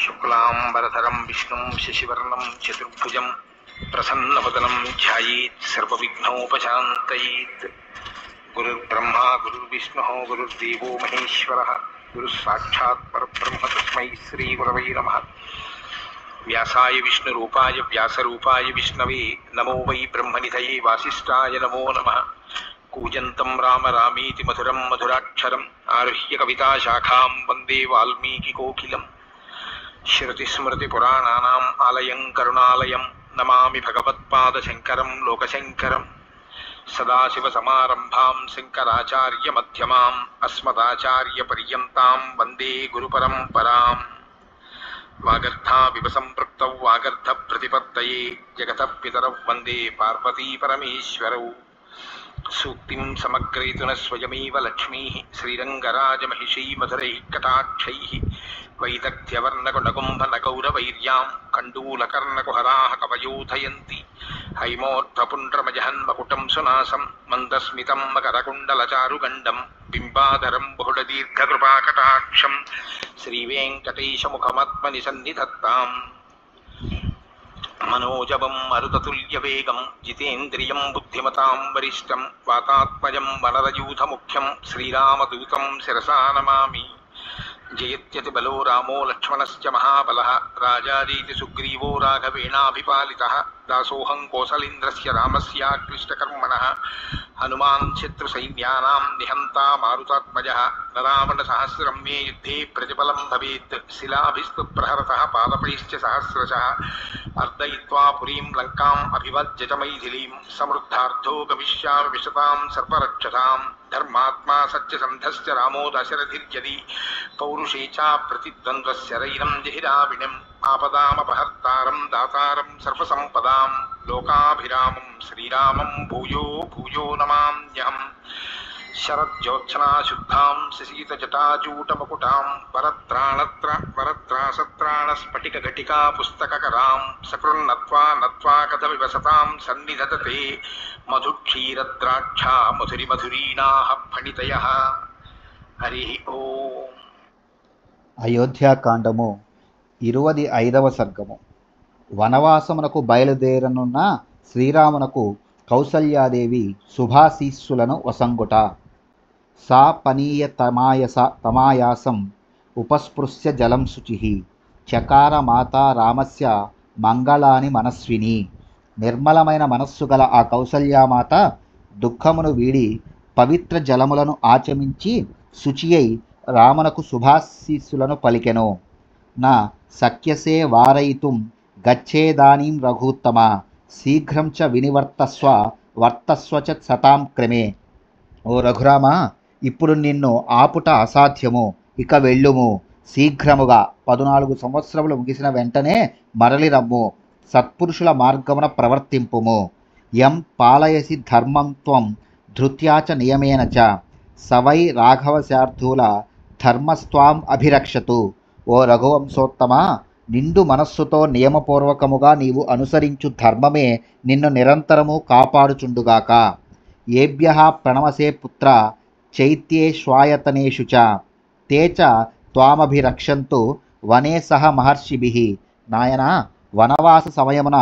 శుక్లాంబరధరం విష్ణుం శశివర్ణం చతుర్భుజం ప్రసన్నవదనం ధ్యాయేత్ సర్వవిఘ్నోపశాంతయేత్. గురుర్బ్రహ్మా గురుర్విష్ణుః గురుర్దేవో మహేశ్వరః గురుః సాక్షాత్ పరబ్రహ్మ తస్మై శ్రీ గురవై నమః. వ్యాసాయ విష్ణురూపాయ వ్యాసరూపాయ విష్ణవే నమో వై బ్రహ్మనిధయే వాసిష్ఠాయ నమో నమః. కూజంతం రామ రామేతి మధురం మధురాక్షరం ఆరుహ్య కవితాశాఖాం వందే వాల్మీకికోకిలం. శృతిస్మృతిపురాణానాం ఆలయం కరుణాలయం నమామి భగవత్పాదశంకరం లోకశంకరం. సదాశివసమారంభాం శంకరాచార్యమధ్యమాం అస్మదాచార్యపర్యంతాం వందే గురుపరంపరాం. వాగర్థావివ సంపృక్తౌ వాగర్థప్రతిపత్తయే జగతః పితరౌ వందే పార్వతీపరమేశ్వరౌ. సూక్తిం సమగ్రయతున స్వయమేవ లక్ష్మీః శ్రీరంగరాజమహిషీ మధురైః కటాక్షైః. వైదగ్ధ్యవర్ణకుణకుంభనగౌరవైర్యాం కండూలకర్ణకుహరాः కవయోధయంతి. హైమోర్ధ్వపుండ్రమజహన్మకుటం సునాసం మందస్మితం మకరకుండలచారుగండం బింబాధరం బహుళదీర్ఘకృపాకటాక్షం శ్రీవేంకటేశముఖమాత్మని సన్నిధత్తాం. మనోజవం మరుతతుల్యవేగం జితేంద్రియం బుద్ధిమతాం వరిష్టం వాతాత్మజం వనరయూథముఖ్యం శ్రీరామదూతం శిరసా నమామి. జయత్యతి బలో రామో లక్ష్మణశ్చ మహాబలః రాజాదీతి సుగ్రీవో రాఘవేణాభిపాలితః. దాసోహం కోసలేంద్రస్య రామస్యాక్లిష్టకర్మణః హనుమాన్ శత్రుసైన్యానాం నిహంతా మారుతాత్మజः. రావణసహస్రం మే యుద్ధే ప్రతిఫలం భవేత్ శిలాభిస్తు ప్రహరతः పాదపైశ్చ సహస్రశः. అర్దయిత్వా పురీం లంకాం అభివజ్య చ మైథిలీం సమృద్ధార్థో గమిష్యామి విశతాం సర్వరక్షసాం. ధర్మాత్మా సత్యసంధశ్చ రామో దశరథిర్యది పౌరుషే చ ప్రతిద్వంద్వశరైరం జహిరావిణిం. ఆపదామపహర్తారం దాతారం సర్వసంపదాం లోకాభిరామం శ్రీరామం భూయో భూయో నమామ్యహం. శరజ్యోత్సనాశుద్ధాం శశీతజటాజూటమకుటాం వరత్రాసత్రాణస్ఫటికఘటికా పుస్తకకరాం. సకృన్నత్వా నత్వా కథమివ సతాం సన్నిధతతే మధుక్షీరద్రాక్షా మధురిమధురీణాః ఫణితయః. హరి ఓం. అయోధ్యాకాండము 25వ సర్గము. వనవాసమునకు బయలుదేరనున్న శ్రీరామునకు కౌసల్యాదేవి శుభాశీస్సులను వసంగుట. సా పనీయ తమాయాసం ఉపస్పృశ్య జలం శుచిః. చకార మాతా రామస్య మంగళాని మనస్విని. నిర్మలమైన మనస్సు గల ఆ కౌసల్యామాత దుఃఖమును వీడి పవిత్ర జలములను ఆచమించి శుచి అయి రామునకు శుభాశీస్సులను పలికెను. నా శక్యసే వారయితుం గచ్చేదానీం రఘూత్తమ. శీఘ్రం చ వినివర్తస్వ వర్తస్వ చ సతాం క్రమే. ఓ రఘురామ, ఇప్పుడు నిన్ను ఆపుట అసాధ్యము. ఇక వెళ్ళుము. శీఘ్రముగా 14 సంవత్సరములు ముగిసిన వెంటనే మరలి రమ్ము. సత్పురుషుల మార్గమున ప్రవర్తింపుము. యం పాలయసి ధర్మం త్వం ధృత్యా చ నియమేన చ సవై రాఘవశార్ధూల ధర్మస్త్వాం అభిరక్షతు. ఓ రఘువంశోత్తమ, నిండు మనస్సుతో నియమపూర్వకముగా నీవు అనుసరించు ధర్మమే నిన్ను నిరంతరము కాపాడుచుండుగాక. ఏభ్యః ప్రణమసే పుత్ర చైత్యేష్వాయతనేషు చ తే చ త్వామభిరక్షంతు వనే సహ మహర్షిభిః. నాయనా, వనవాస సమయమున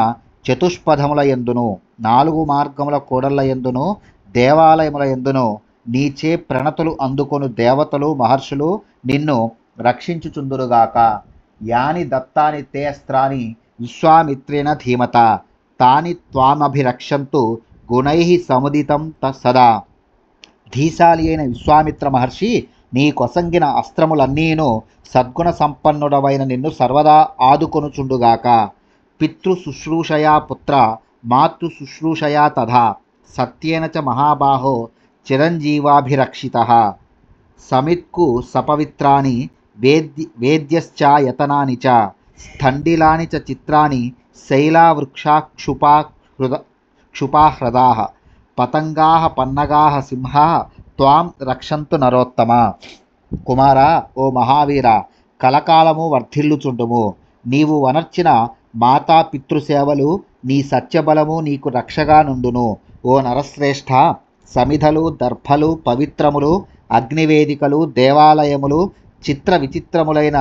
చతుష్పథముల యందును 4 మార్గముల కూడళ్ల యందును దేవాలయముల యందును నీచే ప్రణతులు అందుకొను దేవతలు మహర్షులు నిన్ను రక్షించుచుందురుగాక. యాని దత్తాని తే అస్త్రాని విశ్వామిత్రేణ ధీమత తాని త్వామభిరక్షంతు గుణైః సముదితం సదా. ధీశాలి అయిన విశ్వామిత్ర మహర్షి నీ కొసంగిన అస్త్రములన్నీను సద్గుణ సంపన్నుడవైన నిన్ను సర్వదా ఆదుకొనుచుండుగాక. పితృ శుశ్రూషయా పుత్ర మాతృ శుశ్రూషయా తథా సత్యేన చ మహాబాహో చిరంజీవాభిరక్షితః. సమిత్కు సపవిత్రాని వేద్యశ్చాయతనాని చ స్థండిలాని చ చిత్రాని శైలావృక్షాక్షుపాహృదాః పతంగాః పన్నగాః సింహాః త్వాం రక్షంతు నరోత్తమ. కుమారా, ఓ మహావీర, కలకాలము వర్ధిల్లుచుండుము. నీవు వనర్చిన మాతాపితృసేవలు నీ సత్యబలము నీకు రక్షగా నుండును. ఓ నరశ్రేష్ఠ, సమిధలు దర్భలు పవిత్రములు అగ్నివేదికలు దేవాలయములు చిత్ర విచిత్రములైన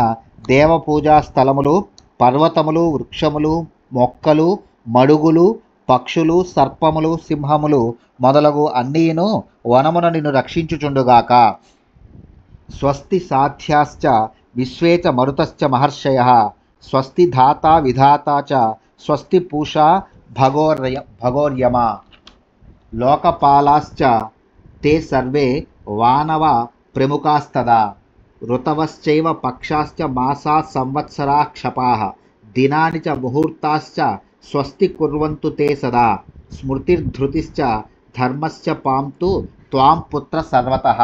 దేవపూజా స్థలములు, పర్వతములు, వృక్షములు, మొక్కలు, మడుగులు, పక్షులు, సర్పములు, సింహములు మొదలగు అన్నీను వనమున నిన్ను రక్షించుచుండుగాక. స్వస్తి సాధ్యాశ్చ విశ్వే చ మరుతశ్చ మహర్షయః స్వస్తి ధాతా విధాతా చ స్వస్తి పూషా భగోర్యమా. లోకపాలాశ్చ తే సర్వే వానవ ప్రముఖాస్తదా. ఋతవశ్చైవ పక్షాశ్చ మాసాः సంవత్సరాः క్షపాः దినాని చ ముహూర్తాశ్చ స్వస్తి కుర్వంతు తే సదా. స్మృతిర్ధృతిశ్చ ధర్మశ్చ పాంతు త్వాం పుత్ర సర్వతః.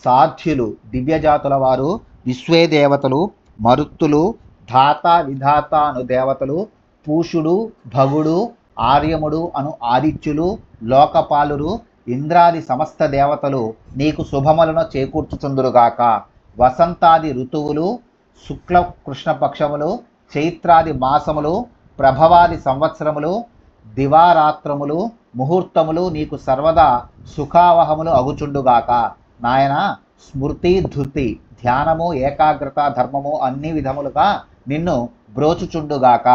సాధ్యులు దివ్యజాతుల వారు, విశ్వే దేవతలు, మరుత్తులు, ధాత విధాత అను దేవతలు, పూషుడు, భగుడు, ఆర్యముడు అను ఆదిత్యులు, లోకపాలురు, ఇంద్రాది సమస్త దేవతలు నీకు శుభములను చేకూర్చుచుందురుగాక. వసంతాది ఋతువులు, శుక్ల కృష్ణపక్షములు, చైత్రాది మాసములు, ప్రభవాది సంవత్సరములు, దివారాత్రములు, ముహూర్తములు నీకు సర్వదా సుఖావహములు అగుచుండుగాక. నాయన, స్మృతి, ధృతి, ధ్యానము, ఏకాగ్రత, ధర్మము అన్ని విధములుగా నిన్ను బ్రోచుచుండుగాక.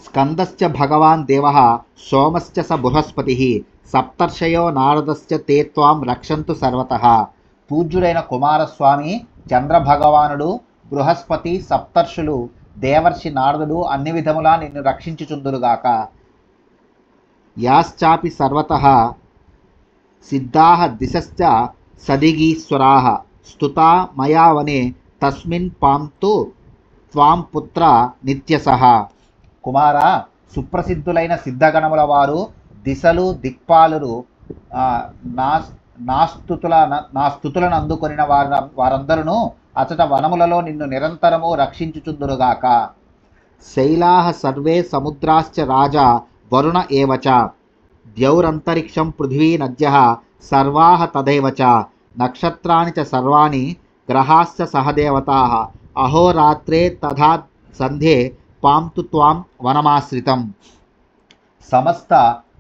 స్కందశ్చ భగవాన్ దేవః సోమశ్చ స బృహస్పతిః సప్తర్షయో నారదశ్చ తే త్వాం రక్షంతు సర్వతః. పూజ్యుడైన కుమారస్వామి, చంద్రభగవానుడు, బృహస్పతి, సప్తర్షులు, దేవర్షి నారదుడు అన్ని విధములా నిన్ను రక్షించుచుందురుగాక. యాశ్చాపి సర్వతః సిద్ధాః దిశశ్చ సదిగీశ్వరాః స్తుతా మయా వనే తస్మిన్ పాంతు త్వాం పుత్ర నిత్యసః. కుమార, సుప్రసిద్ధులైన సిద్ధగణముల వారు, దిశలు, దిక్పాలురు నా స్థుతులను అందుకొనిన వారందరూ అచట వనములలో నిన్ను నిరంతరము రక్షించుచుందురుగాక. శైలాః సర్వే సముద్రాశ్చ రాజా వరుణ ఏవ చ ద్యౌరంతరిక్షం పృథివీ నద్యః సర్వాః తదైవ చ నక్షత్రాణి చ సర్వాణి గ్రహాశ్చ సహదేవతాః అహోరాత్రే తథా సంధ్యే పాంతు త్వాం వనమాశ్రితం. సమస్త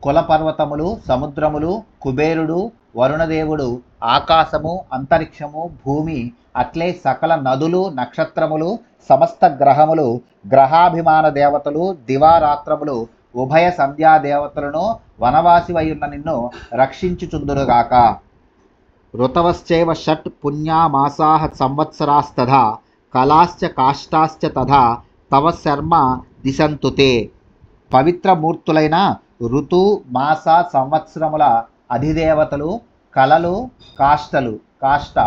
కులపర్వతములు, సముద్రములు, కుబేరుడు, వరుణదేవుడు, ఆకాశము, అంతరిక్షము, భూమి, అట్లే సకల నదులు, నక్షత్రములు, సమస్త గ్రహములు, గ్రహాభిమాన దేవతలు, దివారాత్రములు, ఉభయ సంధ్యా దేవతలను వనవాసివయున్న నిన్ను రక్షించుచుందురుగాక. ఋతవశ్చైవ షట్ పుణ్యా మాసాః సంవత్సరాస్తథా కళాశ్చ కాష్టాశ్చ తథా తవ శర్మ దిశంతు తే. పవిత్రమూర్తులైన ఋతు, మాస, సంవత్సరముల అధిదేవతలు, కళలు, కాష్టలు, కాష్ట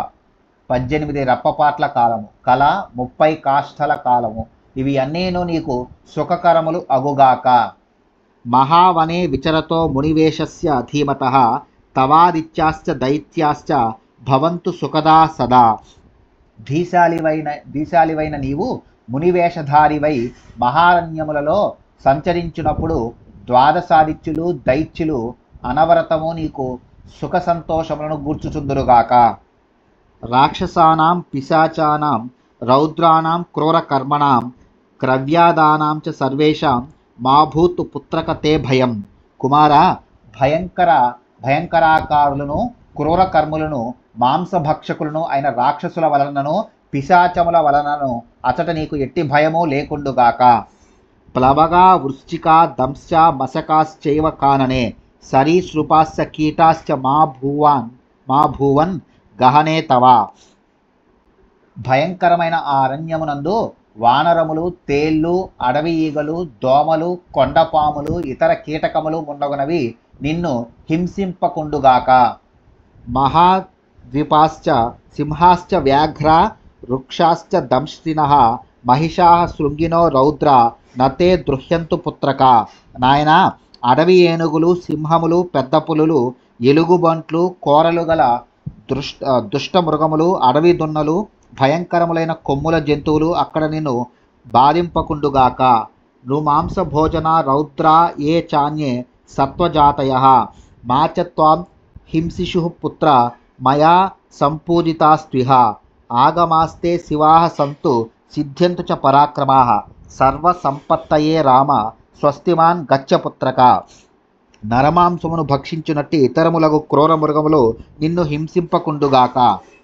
18 రప్పపాట్ల కాలము, కళ 30 కాష్టల కాలము, ఇవి అన్నీను నీకు సుఖకరములు అగుగాక. మహావనే విచరతో మునివేషస్య ధీమతః తవాదిత్యాశ్చ దైత్యాశ్చ భవంతు సుఖదా సదా. ధీశాలివైన నీవు మునివేషధారివై మహారణ్యములలో సంచరించినప్పుడు ద్వాదశాదిత్యులు, దైత్యులు అనవరతము నీకు సుఖ సంతోషములను గూర్చుచుందురుగాక. రాక్షసానాం పిశాచానాం రౌద్రాణం క్రూరకర్మణాం క్రవ్యాదానాం చ సర్వేషాం మా భూతు పుత్రక తే భయం. కుమార, భయంకరాకారులను, క్రూరకర్ములను, మాంసభక్షకులను అయిన రాక్షసుల వలనను, పిశాచముల వలనను అచట నీకు ఎట్టి భయము లేకుండుగాక. ప్లవగా వృశ్చికా దంశ్చ మశకాశ్చైవ కాననే సరీసృపాశ్చ కీటాశ్చ మా భూవన్ గహనే తవ. భయంకరమైన ఆ అరణ్యమునందు వానరములు, తేళ్ళు, అడవి ఈగలు, దోమలు, కొండపాములు, ఇతర కీటకములు మున్నగునవి నిన్ను హింసింపకుండుగాక. మహాద్వీపాశ్చ సింహాశ్చ వ్యాఘ్ర వృక్షాశ్చ దంష్టినః మహిషాః శృంగినో రౌద్ర నతే దృహ్యంతు పుత్రక. నాయన, అడవి ఏనుగులు, సింహములు, పెద్ద పులులు, ఎలుగుబంట్లు, కోరలు గల దుష్ట మృగములు, అడవి దున్నలు, భయంకరములైన కొమ్ముల జంతువులు అక్కడ నిన్ను బాధింపకుండుగాక. నృమాంస భోజన రౌద్ర ఏ చాన్యే సత్వజాతయః మా చ త్వాం హింసిషుః పుత్ర మయా సంపూజితాస్త్విహ. ఆగమాస్తే శివాః సంతు సిద్ధ్యంతు చ పరాక్రమాః సర్వసంపత్తయే రామ స్వస్తిమాన్ గచ్చ పుత్రక. నరమాంసమును భక్షించునట్టి ఇతరములగు క్రూర మృగములు నిన్ను హింసింపకుండుగాక.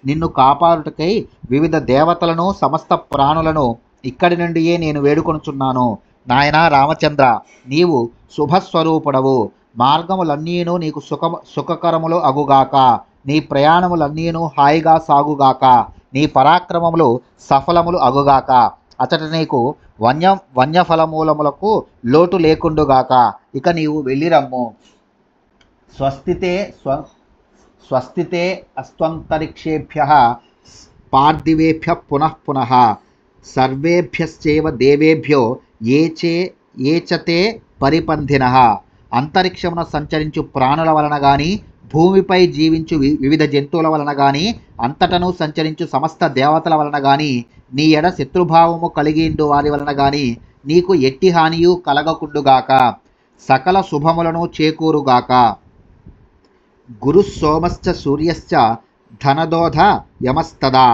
నిన్ను కాపాడుటకై వివిధ దేవతలను సమస్త ప్రాణులను ఇక్కడి నుండియే నేను వేడుకొనుచున్నాను. నాయనా రామచంద్ర, నీవు శుభస్వరూపుడవు. మార్గములన్నీను నీకు సుఖకరములు అగుగాక. నీ ప్రయాణములన్నీను హాయిగా సాగుగాక. నీ పరాక్రమములు సఫలములు అగుగాక. అతడి నీకు వన్యఫలమూలములకు లోటు లేకుండుగాక. ఇక నీవు వెళ్ళిరమ్ము. స్వస్తితే అస్త్వంతరిక్షేభ్యః పార్థివేభ్యః పునః పునః సర్వేభ్యశ్చైవ దేవేభ్యో ఏ చ తే పరిపంథినః. అంతరిక్షమున సంచరించు ప్రాణుల వలన గాని, భూమిపై జీవించు వివిధ జంతువుల వలన గాని, అంతటను సంచరించు సమస్త దేవతల వలన గాని, నీ ఎడ శత్రుభావము కలిగిండు వారి వలన గాని నీకు ఎట్టి హానియు కలగకుండుగాక. సకల శుభములను చేకూరుగాక. గురుసోమశ్చ సూర్యశ్చ ధనదోధ యమస్తదా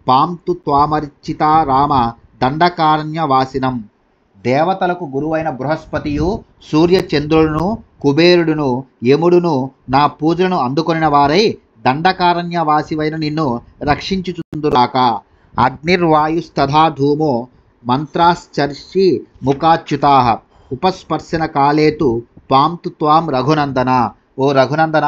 పాంతు త్వామర్చితా రామ దండకారణ్యవాసినం. దేవతలకు గురువైన బృహస్పతియు, సూర్యచంద్రులను, కుబేరుడును, యముడును నా పూజలను అందుకొనిన వారై దండకారణ్యవాసివైన నిన్ను రక్షించుచుందురాక. అగ్నిర్వాయుస్తథా ధూమో మంత్రాశ్చర్షి ముఖాచ్యుతాః ఉపస్పర్శన కాలేతు పాంతు త్వాం రఘునందన. ఓ రఘునందన,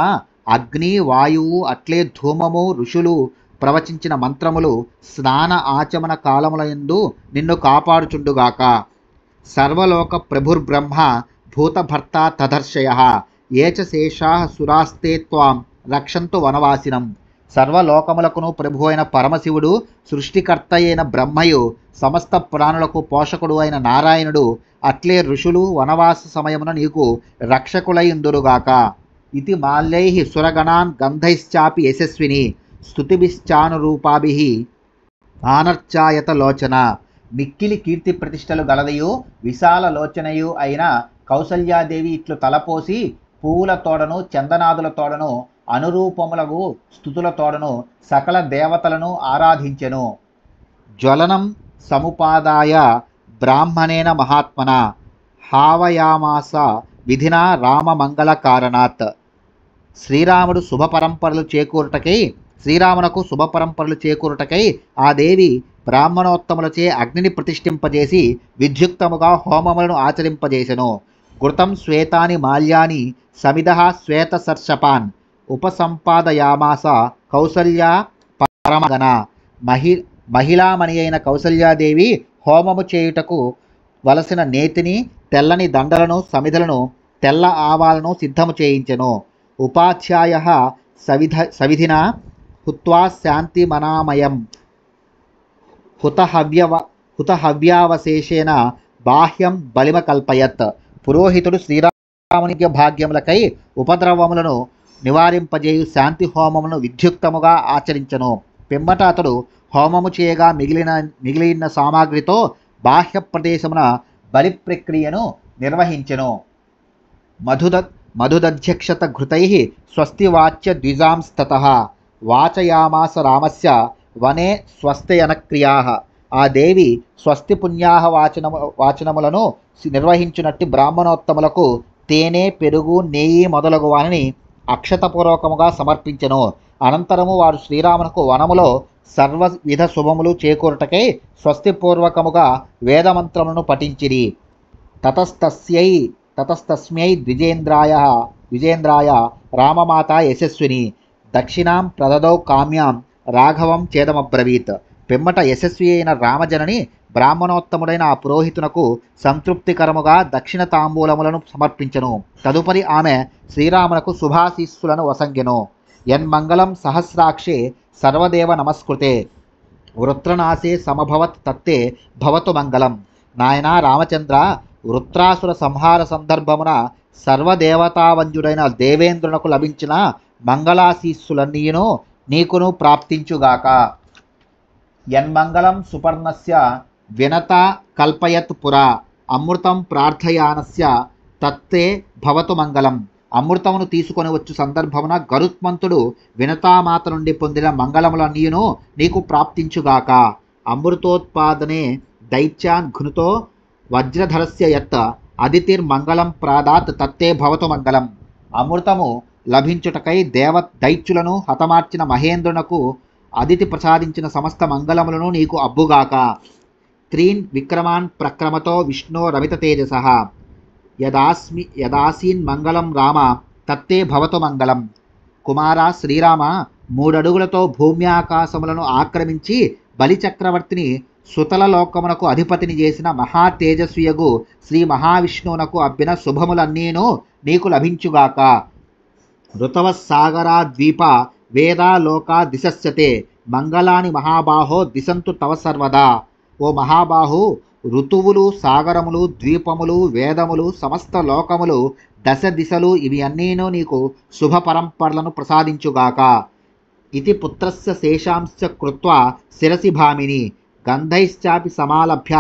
అగ్ని, వాయువు, అట్లే ధూమము, ఋషులు ప్రవచించిన మంత్రములు స్నాన ఆచమన కాలములందు నిన్ను కాపాడుచుండుగాక. సర్వలోక ప్రభుర్బ్రహ్మ భూతభర్త తదర్శయః ఏ చ శేషాః సురాస్తే త్వాం రక్షంతు వనవాసినం. సర్వలోకములకును ప్రభు అయిన పరమశివుడు, సృష్టికర్త అయిన బ్రహ్మయు, సమస్త ప్రాణులకు పోషకుడు అయిన నారాయణుడు, అట్లే ఋషులు వనవాస సమయమున నీకు రక్షకులైందురుగాక. ఇది మాల్యైః సురగణాన్ గంధైశ్చాపి యశస్విని స్తుతిభిశ్చానురూపాభిః ఆనర్చాయత లోచన. మిక్కిలి కీర్తి ప్రతిష్టలు గలదయు విశాల లోచనయు అయిన కౌసల్యాదేవి ఇట్లు తలపోసి పువ్వుల తోడను, చందనాదుల తోడను, అనురూపములగు స్థుతుల తోడను సకల దేవతలను ఆరాధించెను. జ్వలనం సముపాదాయ బ్రాహ్మణేన మహాత్మన హావయామాస విధినా రామమంగళ కారణాత్. శ్రీరాముడు శ్రీరామునకు శుభపరంపరలు చేకూరుటకై ఆ దేవి బ్రాహ్మణోత్తములచే అగ్నిని ప్రతిష్ఠింపజేసి విద్యుక్తముగా హోమములను ఆచరింపజేసెను. ఘృతం శ్వేతాని మాల్యాని సమిధః శ్వేత సర్షపాన్ ఉపసంపాదయామాస కౌసల్యా పరమగణ. మహిళామణి అయిన కౌసల్యాదేవి హోమము చేయుటకు వలసిన నేతిని, తెల్లని దండలను, సమిధలను, తెల్ల ఆవాలను సిద్ధము చేయించెను. ఉపాధ్యాయః సవిధినా హుత్వా శాంతిమనామయం హుతహవ్యావశేషేణ బాహ్యం బలిమకల్పయత్. పురోహితుడు శ్రీరాముని భాగ్యములకై ఉపద్రవములను నివారింపజేయు శాంతి హోమమును విద్యుక్తముగా ఆచరించెను. పిమ్మట అతడు హోమము చేయగా మిగిలిన సామాగ్రితో బాహ్య ప్రదేశమున బలి ప్రక్రియను నిర్వహించెను. మధుదధ్యక్షత ఘృతైః స్వస్తి వాచ్య ద్విజాంస్తతః వాచయామాస రామస్య వనే స్వస్తియనక్రియాః. ఆ దేవి స్వస్తి పుణ్యాహ వాచనములను నిర్వహించునట్టి బ్రాహ్మణోత్తములకు తేనె, పెరుగు, నెయ్యి మొదలగు వానిని అక్షతపూర్వకముగా సమర్పించెను. అనంతరము వారు శ్రీరామునకు వనములో సర్వవిధ శుభములు చేకూరుటకై స్వస్తిపూర్వకముగా వేదమంత్రములను పఠించిరి. తతస్తస్మై ద్విజేంద్రాయ రామమాత యశస్విని దక్షిణాం ప్రదదౌ కామ్యాం రాఘవం చేదమబ్రవీత్. పిమ్మట యశస్వి అయిన రామజనని బ్రాహ్మణోత్తముడైన ఆ పురోహితునకు సంతృప్తికరముగా దక్షిణ తాంబూలములను సమర్పించెను. తదుపరి ఆమె శ్రీరామునకు శుభాశీస్సులను వసంగెను. యన్మంగళం సహస్రాక్షే సర్వదేవ నమస్కృతే వృత్రనాశే సమభవత్ తత్తే భవతు మంగళం. నాయనా రామచంద్ర, వృత్రాసుర సంహార సందర్భమున సర్వదేవతావంజుడైన దేవేంద్రునకు లభించిన మంగళాశీస్సులన్నీను నీకును ప్రాప్తించుగాక. యన్మంగళం సుపర్ణస్య వినత కల్పయత్ పురా అమృతం ప్రార్థయానస్య తత్తే భవతు మంగళం. అమృతమును తీసుకొని వచ్చు సందర్భమున గరుత్మంతుడు వినతామాత నుండి పొందిన మంగళములన్నీను నీకు ప్రాప్తించుగాక. అమృతోత్పాదనే దైత్యాన్ ఘ్నుతో వజ్రధరస్య యత్ అదితిర్మంగళం ప్రాదాత్ తత్తే భవతు మంగళం. అమృతము లభించుటకై దైత్యులను హతమార్చిన మహేంద్రునకు అదితి ప్రసాదించిన సమస్త మంగళములను నీకు అబ్బుగాక. త్రీన్ విక్రమాన్ ప్రక్రమతో విష్ణో రమిత తేజస యదాసీన్ మంగళం రామ తత్తే భవతు మంగళం. కుమార శ్రీరామ, 3 అడుగులతో భూమి ఆకాశములను ఆక్రమించి బలిచక్రవర్తిని సుతల లోకమునకు అధిపతిని చేసిన మహా తేజస్వియగు శ్రీ మహావిష్ణువునకు అబ్బిన శుభములన్నీను నీకు లభించుగాక. ఋతవస్సాగరా ద్వీప వేదా లోకా దిశస్యతే మంగళాని మహాబాహో దిశంతు తవ సర్వదా. ఓ మహాబాహు, ఋతువులు, సాగరములు, ద్వీపములు, వేదములు, సమస్త లోకములు, దశ దిశలు ఇవి అన్నీను నీకు శుభ పరంపరలను ప్రసాదించుగాక. ఇతి పుత్రస్య శేషాంశ కృత్వా శిరసి భామిని గంధైశ్చాపి సమాలభ్య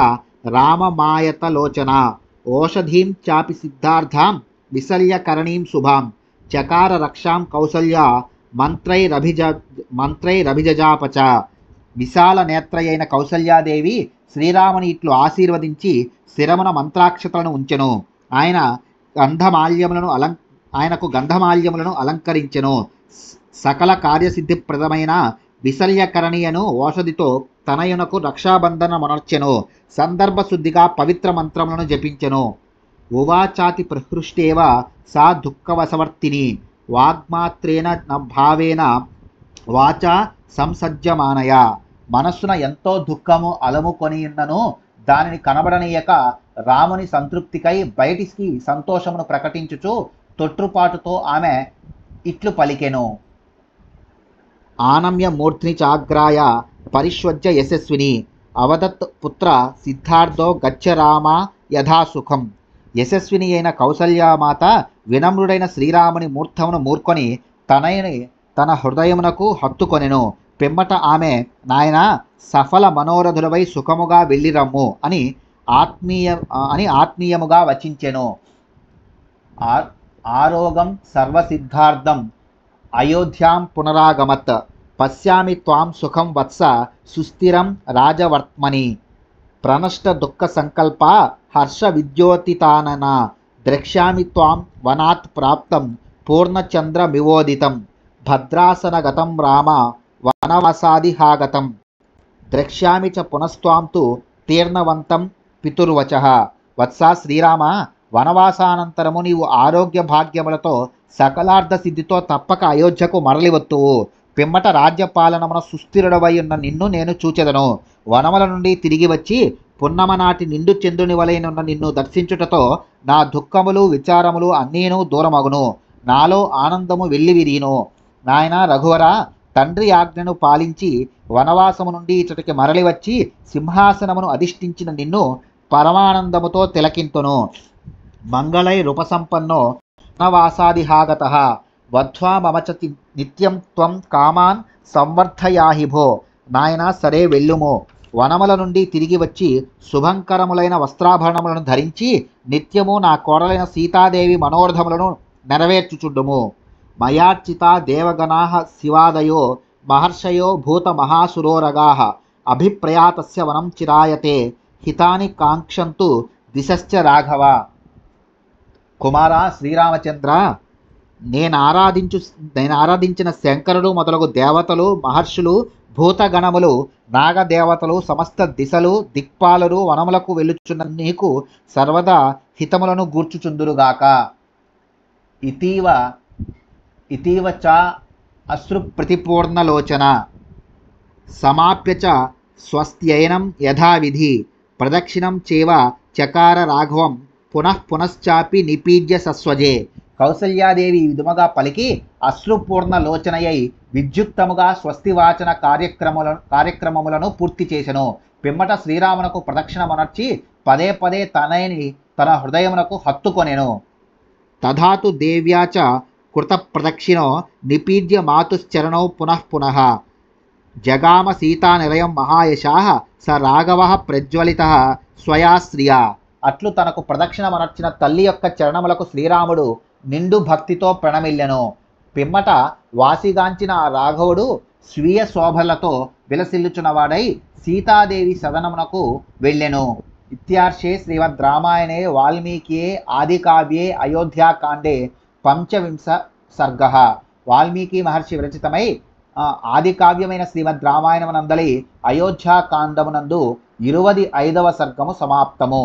రామమాయతలోచన ఓషధీం చాపి సిద్ధార్థాం విశల్యకరణీం శుభాం చకార రక్షాం కౌసల్య మంత్రైరభిజాపచ. విశాల నేత్రయైన కౌసల్యాదేవి శ్రీరాముని ఇట్లు ఆశీర్వదించి శిరమున మంత్రాక్షతలను ఉంచెను. ఆయనకు గంధమాల్యములను అలంకరించెను. సకల కార్యసిద్ధిప్రదమైన విశల్యకరణీయను ఓషధితో తనయునకు రక్షాబంధనమునర్చెను. సందర్భశుద్ధిగా పవిత్ర మంత్రములను జపించెను. ఉవాచాతి ప్రహృష్టేవ సా దుఃఖవశవర్తిని వాగ్మాత్రేణ భావేన వాచా సంసజ్జమానయ. మనస్సున ఎంతో దుఃఖము అలముకొనియున్నను దానిని కనబడనీయక రాముని సంతృప్తికై బయటికి సంతోషమును ప్రకటించుచు తొట్రుపాటుతో ఆమె ఇట్లు పలికెను. ఆనమ్య మూర్తిని చాగ్రాయ పరిష్వజ్య యశస్విని అవదత్ పుత్ర సిద్ధార్థో గచ్చ రామ యథాసుఖం. యశస్విని అయిన కౌసల్యామాత వినమ్రుడైన శ్రీరాముని మూర్ధమును మూర్కొని తన హృదయమునకు హత్తుకొనెను. పిమ్మట ఆమె, నాయన సఫల మనోరథులవై సుఖముగా వెళ్ళిరమ్ము అని ఆత్మీయముగా వచించెను. ఆరోగం సర్వసిద్ధార్థం అయోధ్యాం పునరాగమత్ పశ్యామి త్వాం సుఖం వత్స సుస్థిరం రాజవర్త్మని ప్రణష్ట దుఃఖ సంకల్ప హర్ష విద్యోతితానన ద్రక్ష్యామి త్వాం వనాత్ ప్రాప్తం పూర్ణచంద్రమివోదితం భద్రాసనగతం రామ వనవాసాదిహాగతం ద్రక్ష్యామి చ పునస్త్వాం తు తీర్ణవంతం పితుర్వచః. వత్స శ్రీరామ, వనవాసానంతరము నీవు ఆరోగ్య భాగ్యములతో సకలార్థ సిద్ధితో తప్పక అయోధ్యకు మరలివత్తువు. పిమ్మట రాజ్యపాలనమున సుస్థిరుడవై ఉన్న నిన్ను నేను చూచెదను. వనముల నుండి తిరిగి వచ్చి పున్నమనాటి నిండు చంద్రుని వలెనున్న నిన్ను దర్శించుటతో నా దుఃఖములు విచారములు అన్నీను దూరమగును. నాలో ఆనందము వెల్లివిరీను. నాయన రఘువర, తండ్రి ఆజ్ఞను పాలించి వనవాసము నుండి ఇచ్చటికి మరలి వచ్చి సింహాసనమును అధిష్ఠించిన నిన్ను పరమానందముతో తిలకింతును. మంగళై రూపసంపన్నో వనవాసాదిహాగతః వధ్వా మమచతి నిత్యం త్వం కామాన్ సంవర్ధయాహిభో. నాయన సరే వెళ్ళుము. వనముల నుండి తిరిగి వచ్చి శుభంకరములైన వస్త్రాభరణములను ధరించి నిత్యము నా కోడలైన సీతాదేవి మనోరథములను నెరవేర్చుచుండుము. మయార్చితా దేవగణాః శివాదయో మహర్షయో భూత మహాసురోరగాః అభిప్రయాతస్య వనం చిరాయతే హితాని కాంక్షంతు దిశశ్చ రాఘవ. కుమార శ్రీరామచంద్ర, నేను ఆరాధించిన శంకరుడు మొదలగు దేవతలు, మహర్షులు, భూతగణములు, నాగదేవతలు, సమస్త దిశలు, దిక్పాలురు వనములకు వెళ్ళుచున్న నీకు సర్వదా హితములను గూర్చుచుందురుగాక. ఇతీవ చ అశ్రుప్రతిపూర్ణలోచన సమాప్య చ స్వస్త్యయనం యథావిధి ప్రదక్షిణం చేవ చకార రాఘవం పునశ్చాపి నిపీడ్య సస్వజే. కౌసల్యాదేవి ఈ విధముగా పలికి అశ్రుపూర్ణ లోచనయై విద్యుక్తముగా స్వస్తివాచన కార్యక్రమములను పూర్తి చేసెను. పిమ్మట శ్రీరామునకు ప్రదక్షిణమనర్చి పదే పదే తన హృదయమునకు హత్తుకొనెను. తధాతు దేవ్యా చ కృత ప్రదక్షిణో నిపీడ్య మాతుశ్చరణౌ పునః జగామ సీతానిలయం మహాయశాః స రాఘవః ప్రజ్వలితః స్వయా శ్రియా. అట్లు తనకు ప్రదక్షిణమనర్చిన తల్లి యొక్క చరణములకు శ్రీరాముడు నిండు భక్తితో ప్రణమిల్లెను. పిమ్మట వాసిగాంచిన ఆ రాఘవుడు స్వీయ శోభలతో విలసిల్లుచున్నవాడై సీతాదేవి సదనమునకు వెళ్ళెను. ఇత్యార్షే శ్రీమద్ రామాయణే వాల్మీకియే ఆదికావ్యే అయోధ్యాకాండే పంచవింశ సర్గ. వాల్మీకి మహర్షి విరచితమై ఆది కావ్యమైన శ్రీమద్ రామాయణమునందలి అయోధ్యాకాండమునందు 25వ సర్గము సమాప్తము.